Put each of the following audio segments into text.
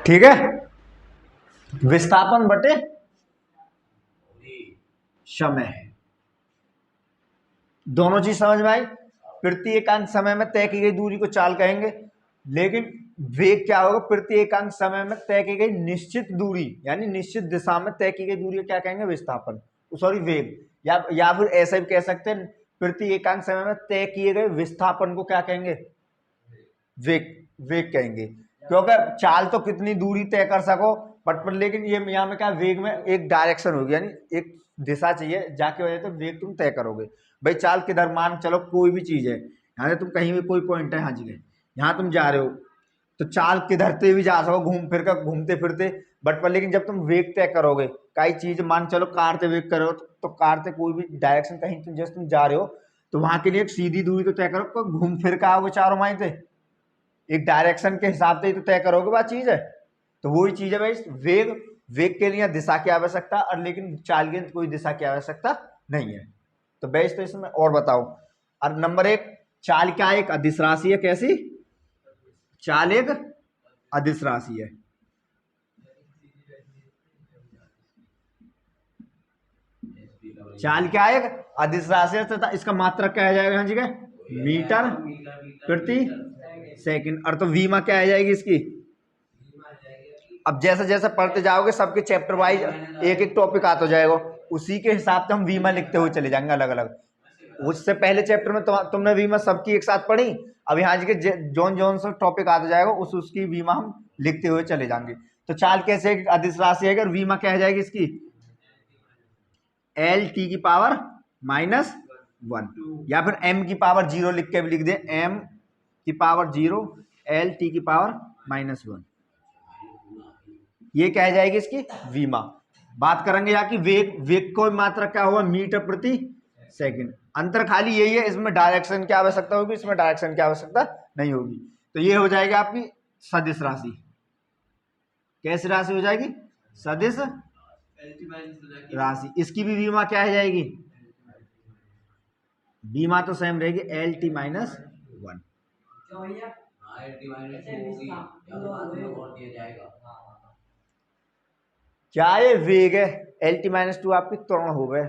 ठीक है, विस्थापन बटे समय है। दोनों चीज समझ में आई। प्रति एकांक समय में तय की गई दूरी को चाल कहेंगे, लेकिन वेग क्या होगा, प्रति एकांक समय में तय की गई निश्चित दूरी यानी निश्चित दिशा में तय की गई दूरी को क्या कहेंगे, विस्थापन, सॉरी वेग। या फिर ऐसा भी कह सकते हैं, प्रति एकांक समय में तय किए गए विस्थापन को क्या कहेंगे, वेग, वेग कहेंगे। क्योंकि चाल तो कितनी दूरी तय कर सको, बट लेकिन ये यहाँ में क्या, वेग में एक डायरेक्शन होगी यानी एक दिशा चाहिए जाके वजह से वेग तुम तय करोगे। भाई चाल किधर, मान चलो कोई भी चीज है, यहाँ से तुम कहीं भी कोई पॉइंट है, हाँ जी यहाँ तुम जा रहे हो तो चाल किधर से भी जा सको, घूम फिर कर, घूमते फिरते, बट पर लेकिन जब तुम वेग तय करोगे, कई चीज मान चलो कार से वेग करो तो कार से कोई भी डायरेक्शन कहीं तुम जैसे तुम जा रहे हो तो वहां के लिए एक सीधी दूरी तो तय करो, तो घूम फिर कर आओगे चारों माइल से, एक डायरेक्शन के हिसाब से ही तो तय करोगे बात चीज है। तो वही चीज है भाई, वेग, वेग के लिए दिशा की आवश्यकता, और लेकिन चाल के कोई दिशा की आवश्यकता नहीं है। तो बेस्ट तो इसमें और बताओ। और नंबर एक, चाल क्या एक अदिश राशि है, कैसी, चाल एक अदिश राशि है। चाल क्या है, अदिश राशि है तथा इसका मात्रक क्या आ जाएगा, हाँ जी क्या, मीटर प्रति सेकंड। और तो वीमा क्या आ जाएगी इसकी। अब जैसे जैसे पढ़ते जाओगे सबके चैप्टर वाइज एक एक टॉपिक आता जाएगा, उसी के हिसाब से हम वीमा लिखते हुए चले जाएंगे अलग अलग। उससे पहले चैप्टर में तुमने वीमा सबकी एक साथ पढ़ी, अब यहाँ के जोन जोन सा टॉपिक आता जाएगा उसकी वीमा हम लिखते हुए चले जाएंगे। तो चाल कैसे अदिश राशि है, और वीमा क्या आ जाएगी इसकी, एल टी की पावर -1, या फिर m की पावर 0 लिख के भी लिख दे, m की पावर 0 एल टी की पावर -1, ये क्या आ जाएगी इसकी वीमा। बात करेंगे यहाँ की वेग, वेग को मात्रा क्या होगा, मीटर प्रति सेकंड। अंतर खाली यही है, इसमें डायरेक्शन की आवश्यकता होगी, इसमें डायरेक्शन की आवश्यकता नहीं होगी। तो ये हो जाएगी आपकी सदिश राशि। कैसी राशि हो जाएगी, सदिश राशि। इसकी भी बीमा क्या है जाएगी, बीमा तो सेम रहेगी, एल टी -1। क्या ये वेग है, एल टी -2 आपकी त्वरण हो गए,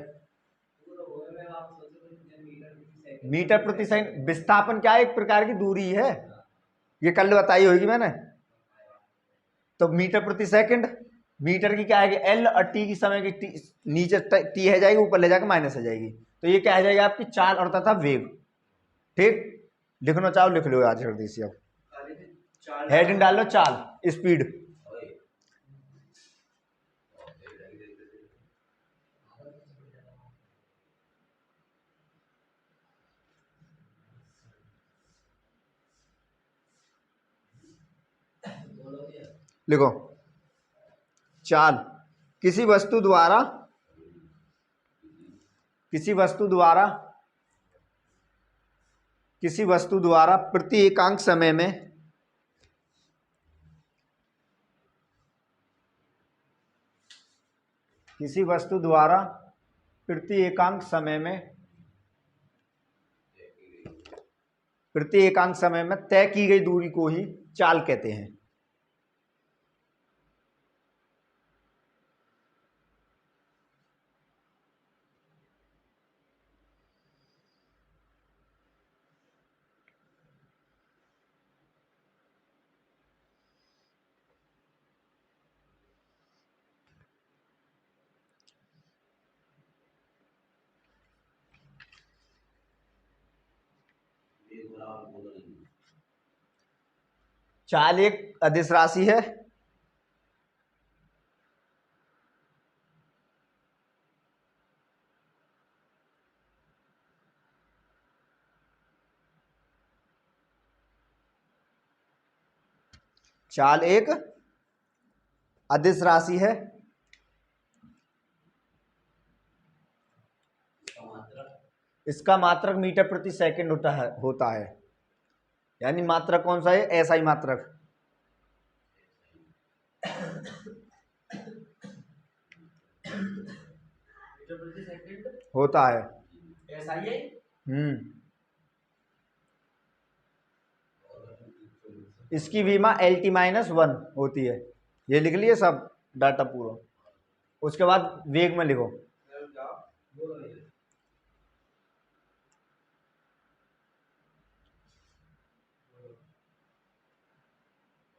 मीटर प्रति सेकंड। विस्थापन क्या है, एक प्रकार की दूरी है, ये कल बताई होगी मैंने। तो मीटर प्रति सेकंड, मीटर की क्या है, एल, और टी की समय की टी, नीचे टी है जाएगी, ऊपर ले जाकर माइनस हो जाएगी। तो ये क्या है जाएगी आपकी चाल और तथा वेग। ठीक, लिखना चाहो लिख लो आज जल्दी से। अब हेडिंग डाल लो, चाल, स्पीड। लिखो, चाल किसी वस्तु द्वारा, किसी वस्तु द्वारा, किसी वस्तु द्वारा प्रति एकांक समय में किसी वस्तु द्वारा प्रति एकांक समय में, प्रति एकांक समय में तय की गई दूरी को ही चाल कहते हैं। चाल एक अदिश राशि है, चाल एक अदिश राशि है, इसका मात्रक मीटर प्रति सेकंड होता है। यानी मात्रक कौन सा है, ऐसा ही मात्रक होता है, ऐसा ही है। इसकी बीमा एल टी -1 होती है। ये लिख लिए सब डाटा पूरा। उसके बाद वेग में लिखो।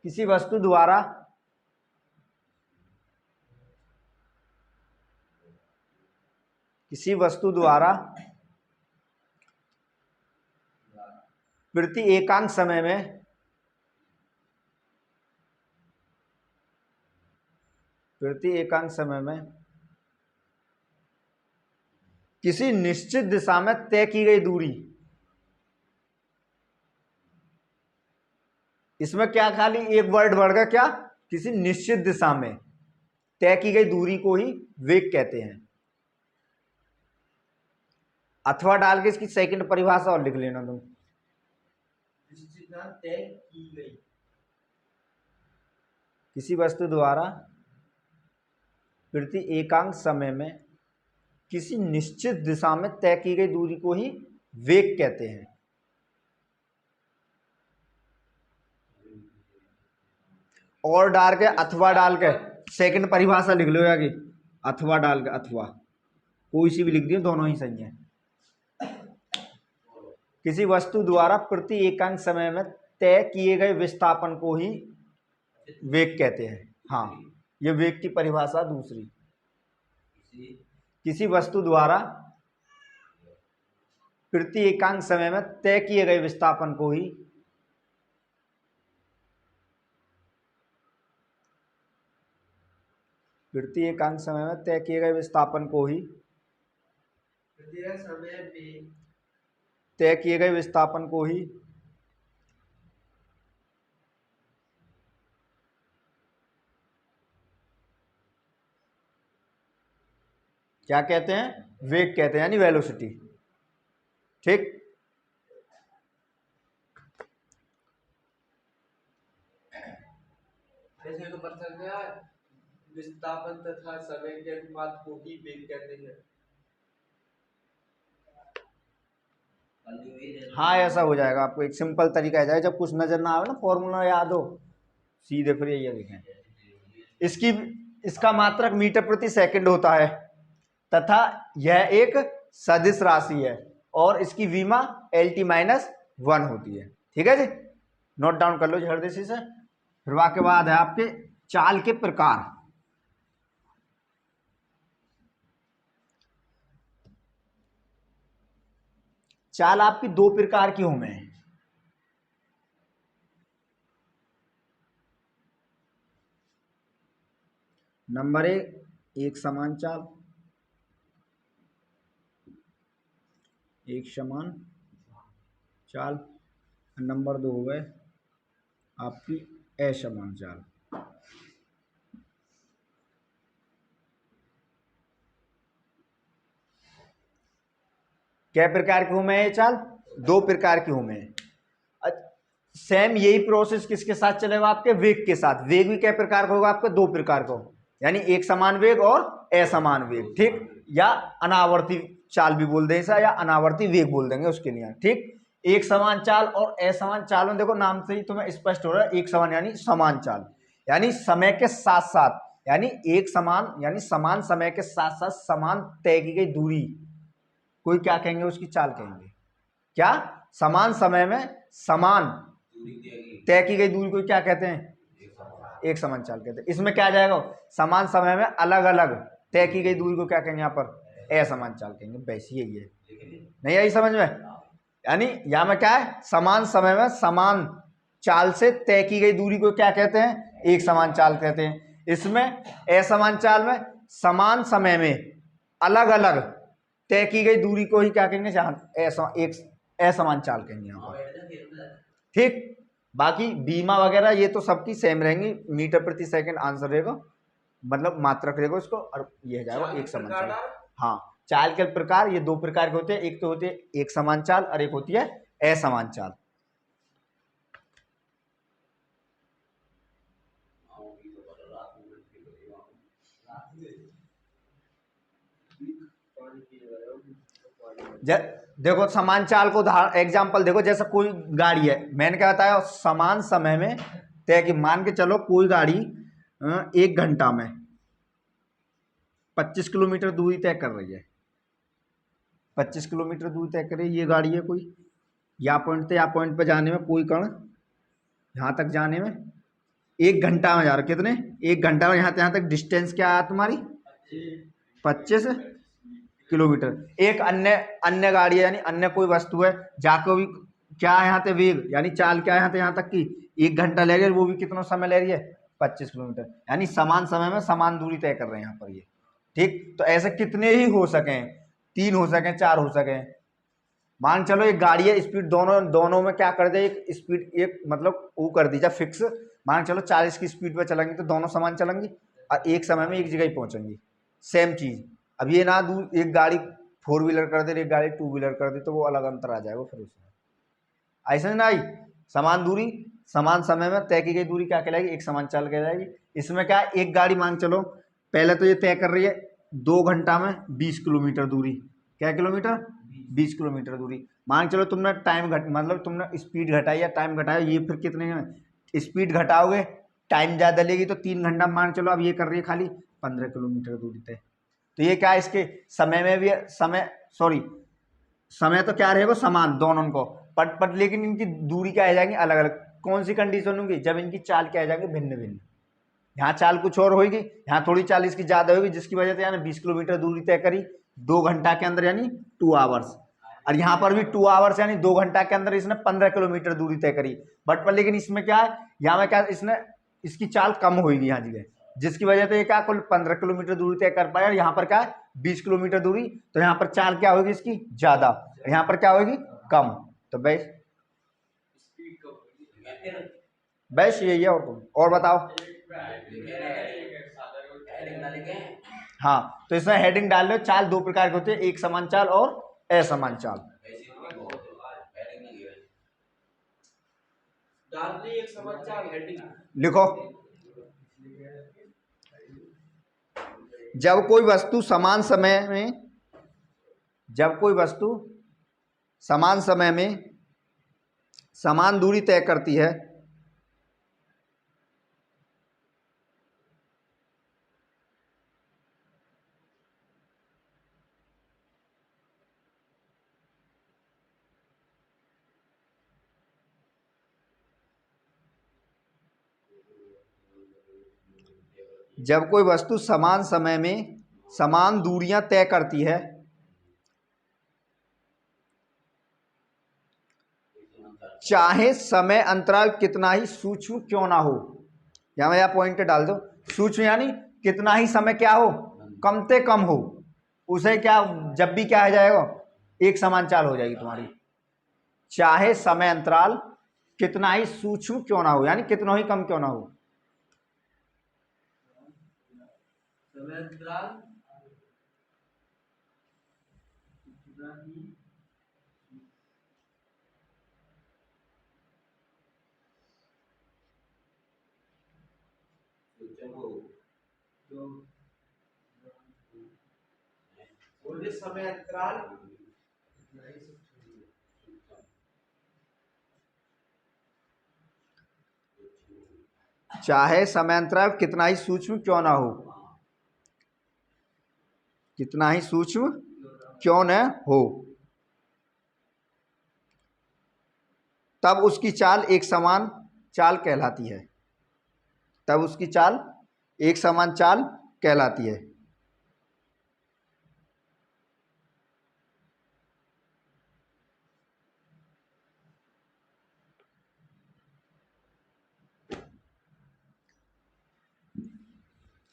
किसी वस्तु द्वारा प्रति एकांक समय में किसी निश्चित दिशा में तय की गई दूरी, इसमें क्या खाली एक वर्ड बढ़ गया, क्या? किसी निश्चित दिशा में तय की गई दूरी को ही वेग कहते हैं। अथवा डाल के इसकी सेकंड परिभाषा और लिख लेना तुम। तय की गई, किसी वस्तु द्वारा प्रति एकांक समय में किसी निश्चित दिशा में तय की गई दूरी को ही वेग कहते हैं। और डाल के अथवा डाल के सेकंड परिभाषा लिख लो आगे, अथवा डाल के, अथवा कोई सी भी लिख दियो, दोनों ही सही है। किसी वस्तु द्वारा प्रति एकांक समय में तय किए गए विस्थापन को ही वेग कहते हैं। हाँ, ये वेग की परिभाषा दूसरी। किसी वस्तु द्वारा प्रति एकांक समय में तय किए गए विस्थापन को ही प्रति एकांक समय में तय किए गए विस्थापन को ही तय किए गए विस्थापन को ही क्या कहते हैं? वेग कहते हैं, यानी वेलोसिटी। ठीक, ऐसे तो पता चल गया विस्थापन तथा समय के अनुपात को ही वेग कहते हैं। हाँ, ऐसा हो जाएगा, आपको एक सिंपल तरीका आ जाएगा। जब कुछ नजर ना आवे ना, फॉर्मूला याद हो, सीधे फिर ये लिखें। इसका मात्रक मीटर प्रति सेकंड होता है तथा यह एक सदिश राशि है और इसकी विमा LT-1 होती है। ठीक है जी, नोट डाउन कर लो जल्दी से। फिर वाक्य बाद है आपके चाल के प्रकार। चाल आपकी दो प्रकार की होंगे। नंबर एक समान चाल, एक समान चाल। नंबर दो हो गए आपकी असमान चाल। क्या प्रकार की हूं मैं? ये चाल दो प्रकार की हूं मैं। सेम यही प्रोसेस किसके साथ चलेगा? आपके वेग के साथ। वेग भी क्या प्रकार का होगा? आपके दो प्रकार का, यानी एक समान वेग और असमान वेग। ठीक, या अनावर्ती चाल भी बोल दें या अनावर्ती वेग बोल देंगे उसके लिए। ठीक, एक समान चाल और असमान चाल में देखो नाम से ही तुम्हें स्पष्ट हो रहा है। एक समान यानी समान चाल, यानी समय के साथ साथ, यानी एक समान यानी समान समय के साथ साथ समान तय की गई दूरी कोई क्या कहेंगे? उसकी चाल कहेंगे। क्या? समान समय में समान तय की गई दूरी को क्या कहते हैं? एक समान चाल कहते हैं। इसमें क्या आ जाएगा? समान समय में अलग अलग तय की गई दूरी को क्या कहेंगे? यहाँ पर असमान चाल कहेंगे। वैसी यही है, नहीं आई समझ में? यानी यहाँ में क्या है? समान समय में समान चाल से तय की गई दूरी को क्या कहते हैं? एक समान चाल कहते हैं। इसमें असमान चाल में समान समय में अलग अलग तय की गई दूरी को ही क्या कहेंगे? एक असमान चाल कहेंगे यहाँ पर। ठीक, बाकी बीमा वगैरह ये तो सबकी सेम रहेंगी। मीटर प्रति सेकंड आंसर रहेगा, मतलब मात्रक रहेगा उसको, और ये हो जाएगा एक समान चाल। हाँ, चाल के प्रकार ये दो प्रकार के होते हैं। एक तो होती है एक समान चाल और एक होती है असमान चाल। देखो समान चाल को एग्जांपल देखो, जैसे कोई गाड़ी है, मैंने क्या बताया? समान समय में तय की, मान के चलो कोई गाड़ी 1 घंटा में 25 किलोमीटर दूरी तय कर रही है। 25 किलोमीटर दूरी तय कर रही है ये गाड़ी है कोई, या पॉइंट से या पॉइंट पे जाने में कोई कण यहाँ तक जाने में 1 घंटा में जा रहा। कितने? 1 घंटा में यहाँ तक डिस्टेंस क्या है तुम्हारी? 25 किलोमीटर। एक अन्य गाड़ी है यानी अन्य कोई वस्तु है जाकर भी क्या है यहाँ से वेग यानी चाल क्या है यहाँ से यहाँ तक की 1 घंटा ले रही है, वो भी कितना समय ले रही है? 25 किलोमीटर। यानी समान समय में समान दूरी तय कर रहे हैं यहाँ पर ये। ठीक, तो ऐसे कितने ही हो सकें, 3 हो सकें, 4 हो सकें। मान चलो एक गाड़ी है, स्पीड दोनों में क्या कर दे, एक स्पीड एक मतलब वो कर दीजिए फिक्स। मान चलो 40 की स्पीड पे चलेंगी तो दोनों समान चलेंगी और एक समय में एक जगह ही पहुंचेंगी, सेम चीज। अब ये ना दूर एक गाड़ी 4 व्हीलर कर दे, एक गाड़ी 2 व्हीलर कर दे तो वो अलग अंतर आ जाएगा फिर उसमें। ऐसा ना आई, समान दूरी समान समय में तय की गई दूरी क्या कहलाएगी? एक समान चाल कहलाएगी। इसमें क्या है, एक गाड़ी मान चलो पहले तो ये तय कर रही है 2 घंटा में 20 किलोमीटर दूरी। क्या किलोमीटर? 20 किलोमीटर दूरी। मान चलो तुमने टाइम मतलब तुमने स्पीड घटाई या टाइम घटाया, ये फिर कितने में स्पीड घटाओगे टाइम ज़्यादा लेगी तो 3 घंटा मान चलो। अब ये कर रही है खाली 15 किलोमीटर दूरी तय। तो ये क्या है, इसके समय में भी समय तो क्या रहेगा समान दोनों को, पट लेकिन इनकी दूरी क्या आ जाएंगी अलग अलग। कौन सी कंडीशन होगी? जब इनकी चाल क्या आ जाएंगे भिन्न भिन्न। यहाँ चाल कुछ और होगी, यहाँ थोड़ी चाल इसकी ज्यादा होगी, जिसकी वजह से यानी 20 किलोमीटर दूरी तय करी 2 घंटा के अंदर यानी 2 आवर्स। और यहाँ पर भी 2 आवर्स यानी 2 घंटा के अंदर इसने 15 किलोमीटर दूरी तय करी। बट पर लेकिन इसमें क्या है, यहाँ में क्या इसने इसकी चाल कम होगी यहाँ जगह, जिसकी वजह से ये क्या कुल 15 किलोमीटर दूरी तय कर पाया। यहाँ पर क्या है 20 किलोमीटर दूरी, तो यहाँ पर चाल क्या होगी इसकी ज्यादा, यहाँ पर क्या होगी कम। तो बेस्ट यही है। और बताओ। हाँ, तो इसमें हेडिंग डाल लो। चाल 2 प्रकार के होते हैं, एक समान चाल और असमान चाल। एक समान चाल हेडिंग लिखो। जब कोई वस्तु समान समय में समान दूरी तय करती है जब कोई वस्तु समान समय में समान दूरियां तय करती है चाहे समय अंतराल कितना ही सूक्ष्म क्यों ना हो। या पॉइंट डाल दो, सूक्ष्म यानी कितना ही समय क्या हो, कम से कम हो, उसे क्या जब भी क्या आ जाएगा एक समान चाल हो जाएगी तुम्हारी। चाहे समय अंतराल कितना ही सूक्ष्म क्यों ना हो, यानी कितना ही कम क्यों ना हो। समय अंतराल समय अंतराल चाहे समय अंतराल कितना ही सूक्ष्म क्यों ना हो, कितना ही सूक्ष्म क्यों न हो, तब उसकी चाल एक समान चाल कहलाती है। तब उसकी चाल एक समान चाल कहलाती है।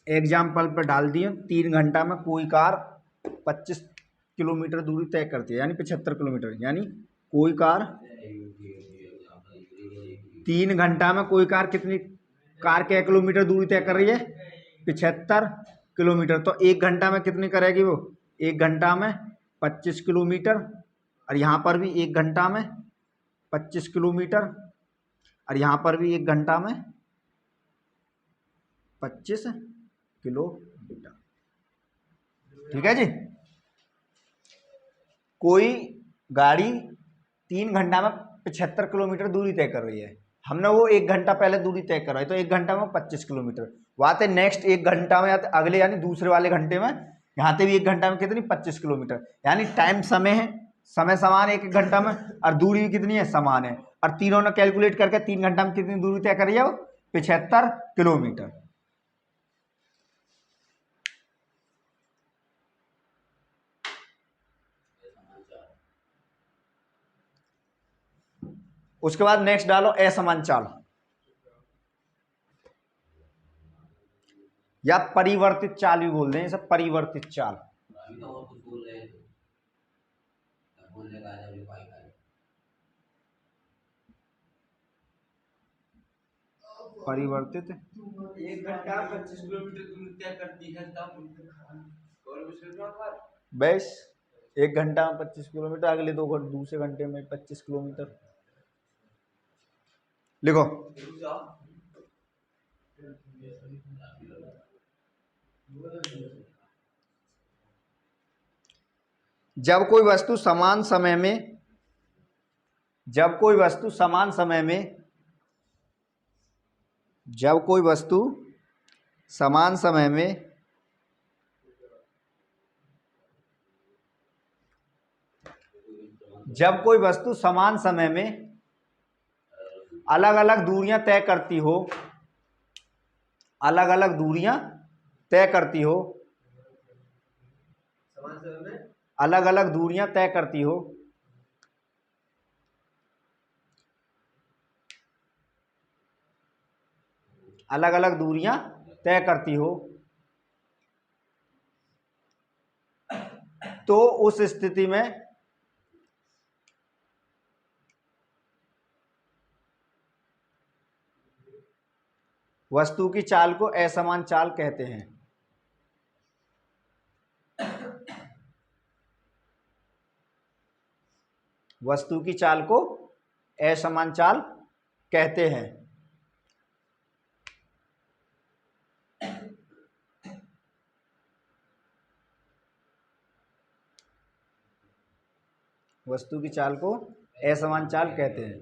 एग्जाम्पल पर डाल दिए, 3 घंटा में कोई कार 25 किलोमीटर दूरी तय करती है, यानी 75 किलोमीटर। यानी कोई कार 3 घंटा में कोई कार कितनी कार क्या किलोमीटर दूरी तय कर रही है? 75 किलोमीटर। तो 1 घंटा में कितनी करेगी वो? 1 घंटा में 25 किलोमीटर। और यहाँ पर भी 1 घंटा में 25 किलोमीटर, और यहाँ पर भी 1 घंटा में 25 किलोमीटर। ठीक है जी। कोई गाड़ी 3 घंटा में 75 किलोमीटर दूरी तय कर रही है, हमने वो 1 घंटा पहले दूरी तय कराई, तो 1 घंटा में 25 किलोमीटर। वहाँ से नेक्स्ट 1 घंटा में या अगले यानी दूसरे वाले घंटे में यहाँ से भी 1 घंटा में कितनी 25 किलोमीटर, यानी टाइम समय है, समय समान है 1 घंटा में, और दूरी भी कितनी है समान है, और तीनों ने कैलकुलेट करके 3 घंटा में कितनी दूरी तय करी है, 75 किलोमीटर। उसके बाद नेक्स्ट डालो असमान चाल या परिवर्तित चाल भी बोल दें, सब परिवर्तित चाल। परिवर्तित 1 घंटा 25 किलोमीटर दूरी तय करती है तब बस 1 घंटा में 25 किलोमीटर, अगले दूसरे घंटे में 25 किलोमीटर। लिखो जब कोई वस्तु समान समय में, जब कोई वस्तु समान समय में, जब कोई वस्तु समान समय में जब कोई वस्तु समान समय में अलग अलग दूरियां तय करती हो, अलग अलग दूरियां तय करती हो, समान समय में अलग अलग दूरियां तय करती हो, अलग अलग दूरियां तय करती हो, तो उस स्थिति में वस्तु की चाल को असमान चाल कहते हैं। वस्तु की चाल को असमान चाल कहते हैं। वस्तु की चाल को असमान चाल कहते हैं।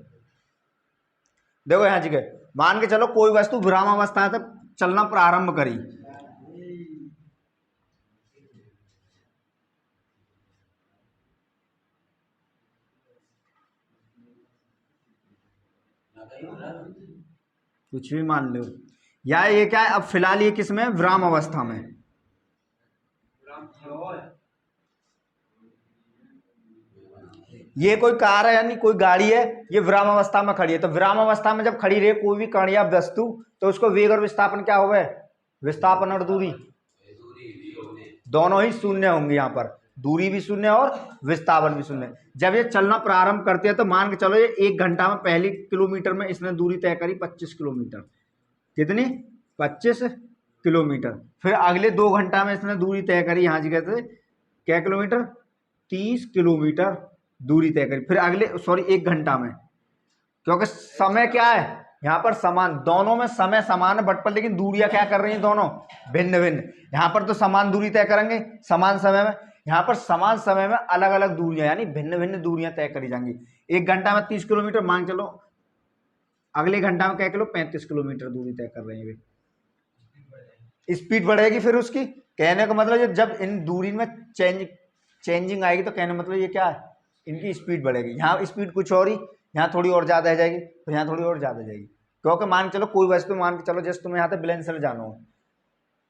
देखो यहां जगह मान के चलो कोई वस्तु विरामावस्था तक चलना प्रारंभ करी, कुछ भी मान लो, या ये क्या है, अब फिलहाल ये किस में, विराम अवस्था में। ये कोई कार है यानी कोई गाड़ी है, ये विराम अवस्था में खड़ी है, तो विराम अवस्था में जब खड़ी रहे कोई भी कण या वस्तु, तो उसको वेग और विस्थापन क्या होगा, विस्थापन और दूरी दोनों ही शून्य होंगे। यहाँ पर दूरी भी शून्य और विस्थापन भी शून्य। जब ये चलना प्रारंभ करते हैं तो मान के चलो ये 1 घंटा में पहली किलोमीटर में इसने दूरी तय करी 25 किलोमीटर, कितनी 25 किलोमीटर। फिर अगले 2 घंटा में इसने दूरी तय करी, यहाँ जी कहते क्या किलोमीटर, 30 किलोमीटर दूरी तय करी। फिर अगले 1 घंटा में, क्योंकि समय क्या है यहाँ पर समान, दोनों में समय समान है बट पर लेकिन दूरियां क्या कर रही हैं, दोनों भिन्न भिन्न। यहाँ पर तो समान दूरी तय करेंगे समान समय में, यहाँ पर समान समय में अलग अलग दूरियां यानी भिन्न भिन्न दूरियां तय करी जाएंगी। 1 घंटा में 30 किलोमीटर, मान चलो अगले घंटा में क्या किलो 35 किलोमीटर दूरी तय कर रहे हैं, स्पीड बढ़ेगी। फिर उसकी कहने का मतलब जब इन दूरी में चेंजिंग आएगी तो कहने का मतलब ये क्या है, इनकी स्पीड बढ़ेगी। यहाँ स्पीड कुछ और ही, यहाँ थोड़ी और ज़्यादा आ जाएगी, तो यहाँ थोड़ी और ज़्यादा जाएगी। क्योंकि मान के चलो कोई वस्तु, मान के चलो जैसे तुम्हें यहाँ से बिलेंसर जाना हो,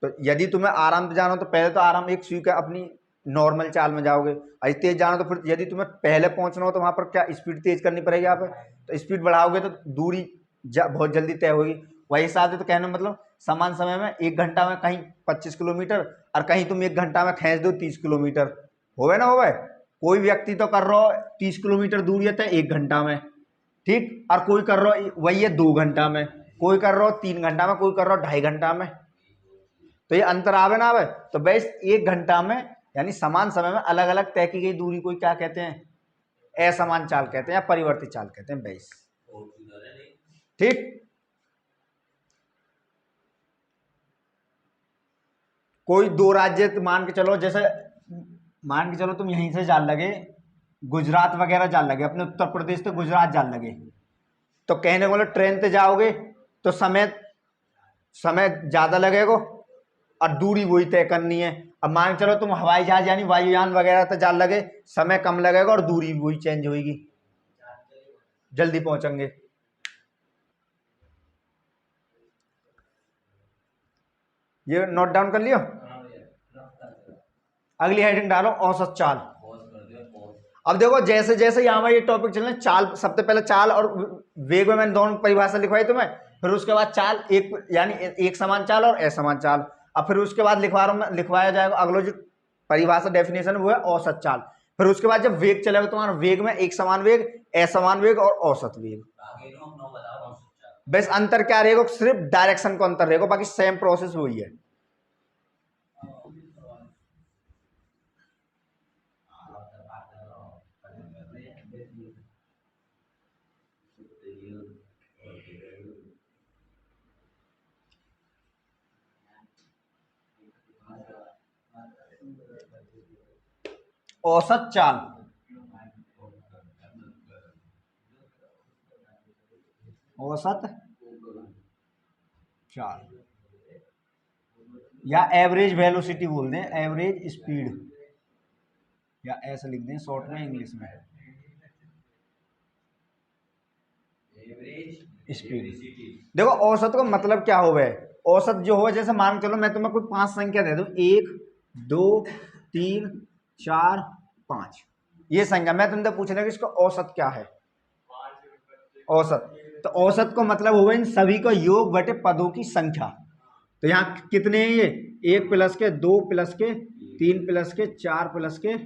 तो यदि तुम्हें आराम से जाना हो तो पहले तो आराम एक स्वीकार अपनी नॉर्मल चाल में जाओगे, और तेज जाना तो फिर यदि तुम्हें पहले पहुंचना हो तो वहाँ पर क्या स्पीड तेज करनी पड़ेगी। यहाँ पर तो स्पीड बढ़ाओगे तो दूरी बहुत जल्दी तय होगी। वही हिसाब से तो कहने मतलब समान समय में 1 घंटा में कहीं 25 किलोमीटर और कहीं तुम 1 घंटा में खींच दो 30 किलोमीटर, होवे ना होवे। कोई व्यक्ति तो कर रहा हो 30 किलोमीटर दूरी है 1 घंटा में, ठीक, और कोई कर रहा हो वही है 2 घंटा में, कोई कर रहा हो 3 घंटा में, कोई कर रहा हो 2.5 घंटा में। तो ये अंतर आवे ना आवे, तो बस 1 घंटा में यानी समान समय में अलग अलग तय की गई दूरी को क्या कहते हैं, असमान चाल कहते हैं या परिवर्तित चाल कहते हैं बस, ठीक। कोई 2 राज्य मान के चलो, जैसे मान के चलो तुम यहीं से जान लगे गुजरात वगैरह जान लगे, अपने उत्तर प्रदेश से गुजरात जान लगे, तो कहने को ट्रेन से जाओगे तो समय ज्यादा लगेगा और दूरी वही तय करनी है। अब मान के चलो तुम हवाई जहाज यानी वायुयान वगैरह तो ज्यादा लगे, समय कम लगेगा और दूरी वही चेंज होगी, जल्दी पहुंचेंगे। ये नोट डाउन कर लियो। अगली हेडिंग डालो औसत चाल। अब देखो जैसे जैसे यहाँ पर ये टॉपिक चल रहे हैं, चाल सबसे पहले चाल और वेग में मैंने दोनों परिभाषा लिखवाई तुम्हें, फिर उसके बाद चाल एक यानी एक समान चाल और असमान चाल। अब फिर उसके बाद लिखवाया जाएगा अगला जो परिभाषा डेफिनेशन वो है औसत चाल। फिर उसके बाद जब वेग चलेगा तुम्हारा, वेग में एक समान वेग, असमान वेग और औसत वेग। बस अंतर क्या रहेगा, सिर्फ डायरेक्शन को अंतर रहेगा, बाकी सेम प्रोसेस वही है। औसत चाल, औसत चाल या एवरेज वेलोसिटी बोल दें, एवरेज स्पीड, या ऐसा लिख दें शॉर्ट में इंग्लिश में स्पीड। देखो औसत का मतलब क्या हो गए, औसत जो हो, जैसे मान चलो मैं तुम्हें कोई 5 संख्या दे दूं, 1 2 3 4 5, ये संख्या मैं तुमसे पूछने कि इसका औसत क्या है। औसत, तो औसत को मतलब हुआ इन सभी का योग बटे पदों की संख्या। तो यहाँ कितने हैं ये, 1 प्लस के 2 प्लस के 3 प्लस के 4 प्लस के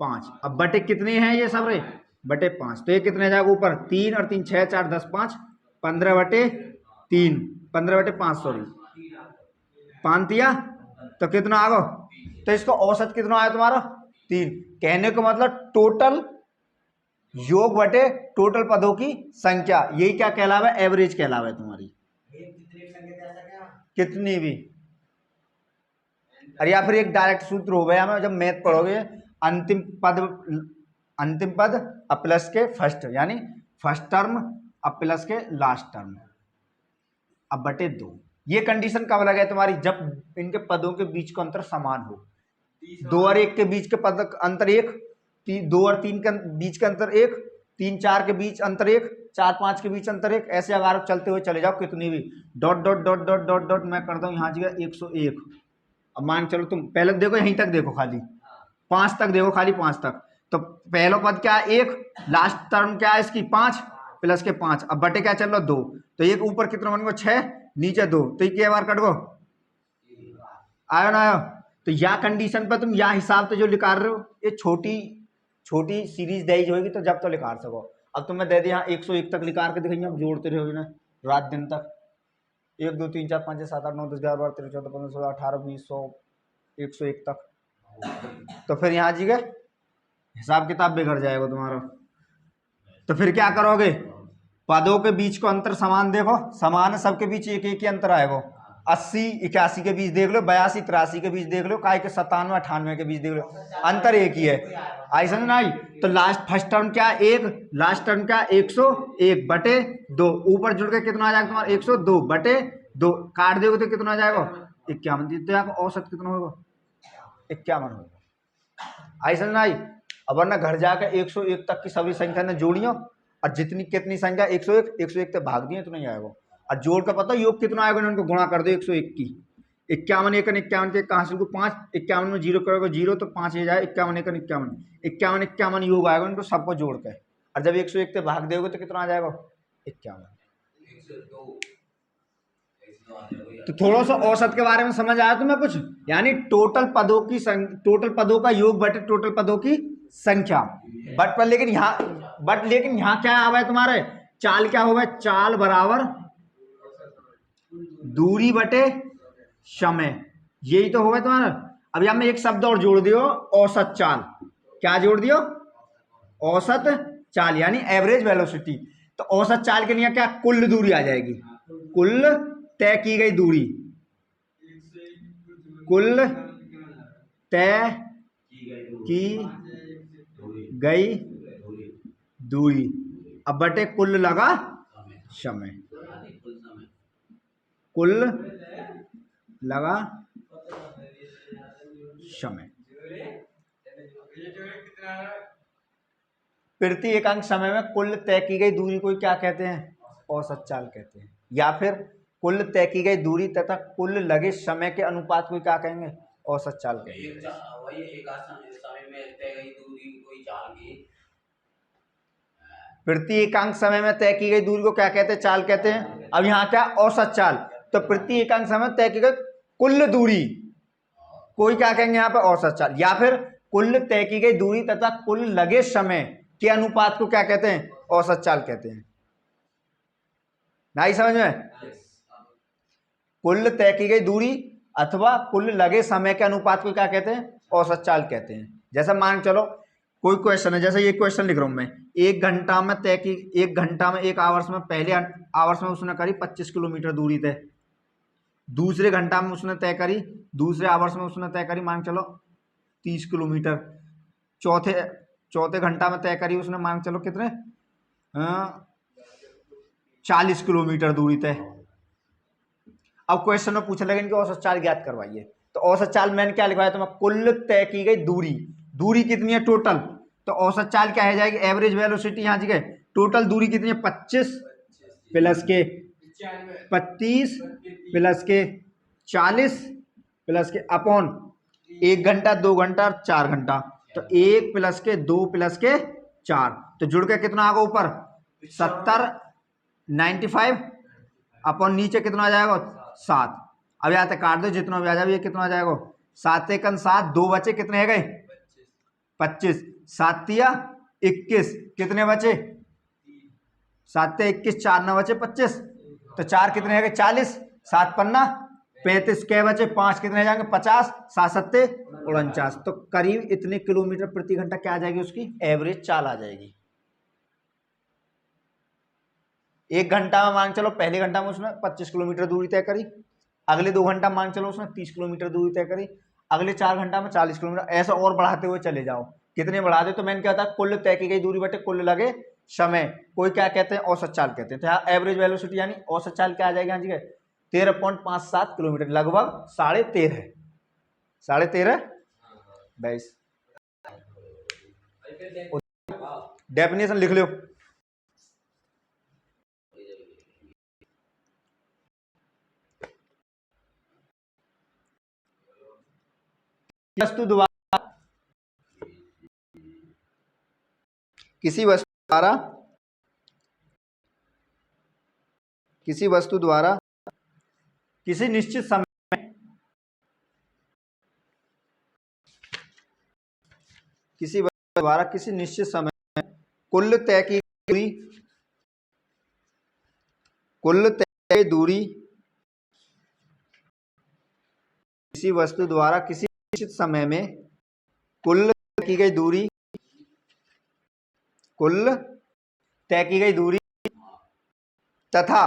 5। अब बटे कितने हैं ये सब रे, बटे 5। तो ये कितने जाएगा ऊपर, 3 और 3 6 4 10 5, 15 बटे 3, 15 बटे 5 सॉरी 5 दिया, तो कितना आ गया, तो इसका औसत कितना आया तुम्हारा 3। कहने को मतलब टोटल योग बटे टोटल पदों की संख्या, यही क्या कहलावा है, एवरेज कहलावा है तुम्हारी, कितनी भी। और या फिर एक डायरेक्ट सूत्र हो गया, हमें जब मैथ पढ़ोगे, अंतिम पद प्लस के फर्स्ट यानी फर्स्ट टर्म प्लस के लास्ट टर्म अब बटे 2। ये कंडीशन कब लगे तुम्हारी, जब इनके पदों के बीच का अंतर समान हो। 2 और 1 के बीच के पद अंतर 1, 2 और 3 के बीच का अंतर 1, 3 4 के बीच अंतर 1, 4 5 के बीच अंतर 1, ऐसे अगर चलते हुए चले जाओ कितनी भी dot dot dot dot dot dot मैं करता हूँ यहाँ जगह 101। अब मान चलो तुम पहले देखो यहीं तक देखो, खाली 5 तक देखो, खाली 5 तक। तो पहला पद क्या है 1, लास्ट टर्म क्या है इसकी 5 प्लस के 5, अब बटे क्या चल रहा 2, तो एक ऊपर कितना बन गया 6, नीचे 2, तो ये बार कट गो आयो ना आयो। तो या कंडीशन पर तुम या हिसाब से जो लिखा रहे हो, ये छोटी छोटी सीरीज दी होगी तो जब तो लिखा सको। अब तुम्हें दे दिया 101 तक लिखा के दिखाइए, अब जोड़ते रहोगे ना रात दिन तक, 1 2 3 4 5 6 7 8 9 10 11 12 13 14 15 16 18 20 100 101 तक। तो फिर यहाँ जी गए हिसाब किताब बिगड़ जाएगा तुम्हारा। तो फिर क्या करोगे, पदों के बीच को अंतर समान देखो, समान है सबके बीच एक एक ही अंतर आएगा। 80 81 के बीच देख लो, 82 83 के बीच देख लो, काय के 97 98 के बीच देख लो, अंतर एक ही है। आई समझ आई। तो लास्ट फर्स्ट टर्म क्या 1, लास्ट टर्म क्या 101 बटे 2, ऊपर जुड़ के कितना आ जाएगा तुम्हारा 102 बटे 2, काट दोगे तो कितना आ जाएगा 51। तो औसत कितना होगा 51 होगा। आई समझ आई। अब वरना घर जाकर 101 तक की सभी संख्या ने जोड़ियो, और जितनी कितनी संख्या 101 से भाग दिए तो नहीं आएगा, और जोड़ का पता योग कितना आएगा, उनको गुणा कर दो 101 की। 51 एकन 51 के कहाँ से 5, 51 में 0 करोगे 0 तो 5 ही जाए, 51 एकन 51 51 51 योग आएगा उनको सबको जोड़ के, और जब 101 से भाग दोगे तो कितना आ जाएगा 51। तो थोड़ा सा औसत के बारे में समझ आया तुम्हें कुछ, यानी टोटल पदों का योग बटे टोटल पदों की संख्या। बट लेकिन यहाँ क्या आवा है तुम्हारे, चाल क्या होगा, चाल बराबर दूरी बटे समय, यही तो होगा तुम्हारा। अब यहाँ में एक शब्द और जोड़ दियो, औसत चाल। क्या जोड़ दियो, औसत चाल यानी एवरेज वेलोसिटी। तो औसत चाल के लिए क्या, कुल दूरी आ जाएगी, कुल तय की गई दूरी, कुल तय की गई दूरी अब बटे कुल लगा समय, कुल लगा समय। प्रति एकांक समय में कुल तय की गई दूरी को क्या कहते हैं? औसत चाल कहते हैं। या फिर कुल तय की गई दूरी तथा कुल लगे समय के अनुपात को क्या कहेंगे? औसत चाल कहेंगे। प्रति एकांक समय में तय की गई दूरी को क्या कहते हैं? चाल कहते हैं। अब यहाँ क्या? औसत चाल। तो प्रति एकांक समय में तय की गई कुल दूरी कोई क्या कहेंगे यहाँ पे? औसत चाल। या फिर कुल तय की गई दूरी तथा कुल लगे समय के अनुपात को क्या कहते हैं? औसत चाल कहते हैं। नहीं समझ में? कुल तय की गई दूरी अथवा कुल लगे समय के अनुपात को क्या कहते हैं? औसत चाल कहते हैं। जैसे मान चलो कोई क्वेश्चन है, जैसे ये क्वेश्चन लिख रहा हूं मैं, 1 घंटा में तय की, 1 घंटा में 1 आवर्स में, पहले आवर्स में उसने करी 25 किलोमीटर दूरी तय, दूसरे घंटा में उसने तय करी, दूसरे आवर्स में उसने तय करी मान चलो 30 किलोमीटर, चौथे घंटा में तय करी उसने मान चलो कितने 40 किलोमीटर दूरी तय। अब क्वेश्चन में पूछा लगे इनकी औसत चाल ज्ञात करवाइए। तो औसत चाल मैंने क्या लिखवाया तुम्हें? कुल तय की गई दूरी, दूरी कितनी है टोटल, तो औसत चाल क्या है जाएगी? Average velocity. यहाँ जगह टोटल दूरी कितनी है? 25 प्लस के 35 प्लस के 40 प्लस के अपॉन 1 घंटा, 2 घंटा और 4 घंटा, तो 1 प्लस के 2 प्लस के 4, तो जुड़ के कितना आ गया ऊपर? 70 95 अपॉन नीचे कितना आ जाएगा? 7। अब यहाँ तक काट दो, जितना भी आ जाए, ये कितना आ जाएगा? 7 एकन 7, 2 बचे, कितने है गए? 25, 7 तिया 21, कितने बचे? 7 तिया 21, 4 न बचे 25, तो 4 कितने है गए? 40, 7 पन्ना 35, क्या बचे? 5 कितने जाएंगे? 50, 7 सत्ते 49। तो करीब इतने किलोमीटर प्रति घंटा क्या आ जाएगी? उसकी एवरेज चाल आ जाएगी। 1 घंटा में मान चलो पहले घंटा में उसने 25 किलोमीटर दूरी तय करी, अगले 2 घंटा मान चलो उसने 30 किलोमीटर दूरी तय करी, अगले 4 घंटा में 40 किलोमीटर, ऐसा और बढ़ाते हुए चले जाओ। कितने बढ़ा दे? तो मैंने क्या था? कुल तय की गई दूरी बटे कुल लगे समय, कोई क्या कहते हैं? औसत चाल कहते हैं। तो यहाँ एवरेज वेलोसिटी यानी औसत चाल क्या आ जाएगी? यहाँ जगह 13.57 किलोमीटर, लगभग 13.5, 13.5 22। डेफिनेशन लिख लो। वस्तु द्वारा किसी वस्तु द्वारा किसी निश्चित समय में किसी वस्तु द्वारा किसी निश्चित समय में कुल तय की दूरी किसी वस्तु द्वारा किसी निश्चित समय में कुल की गई दूरी तथा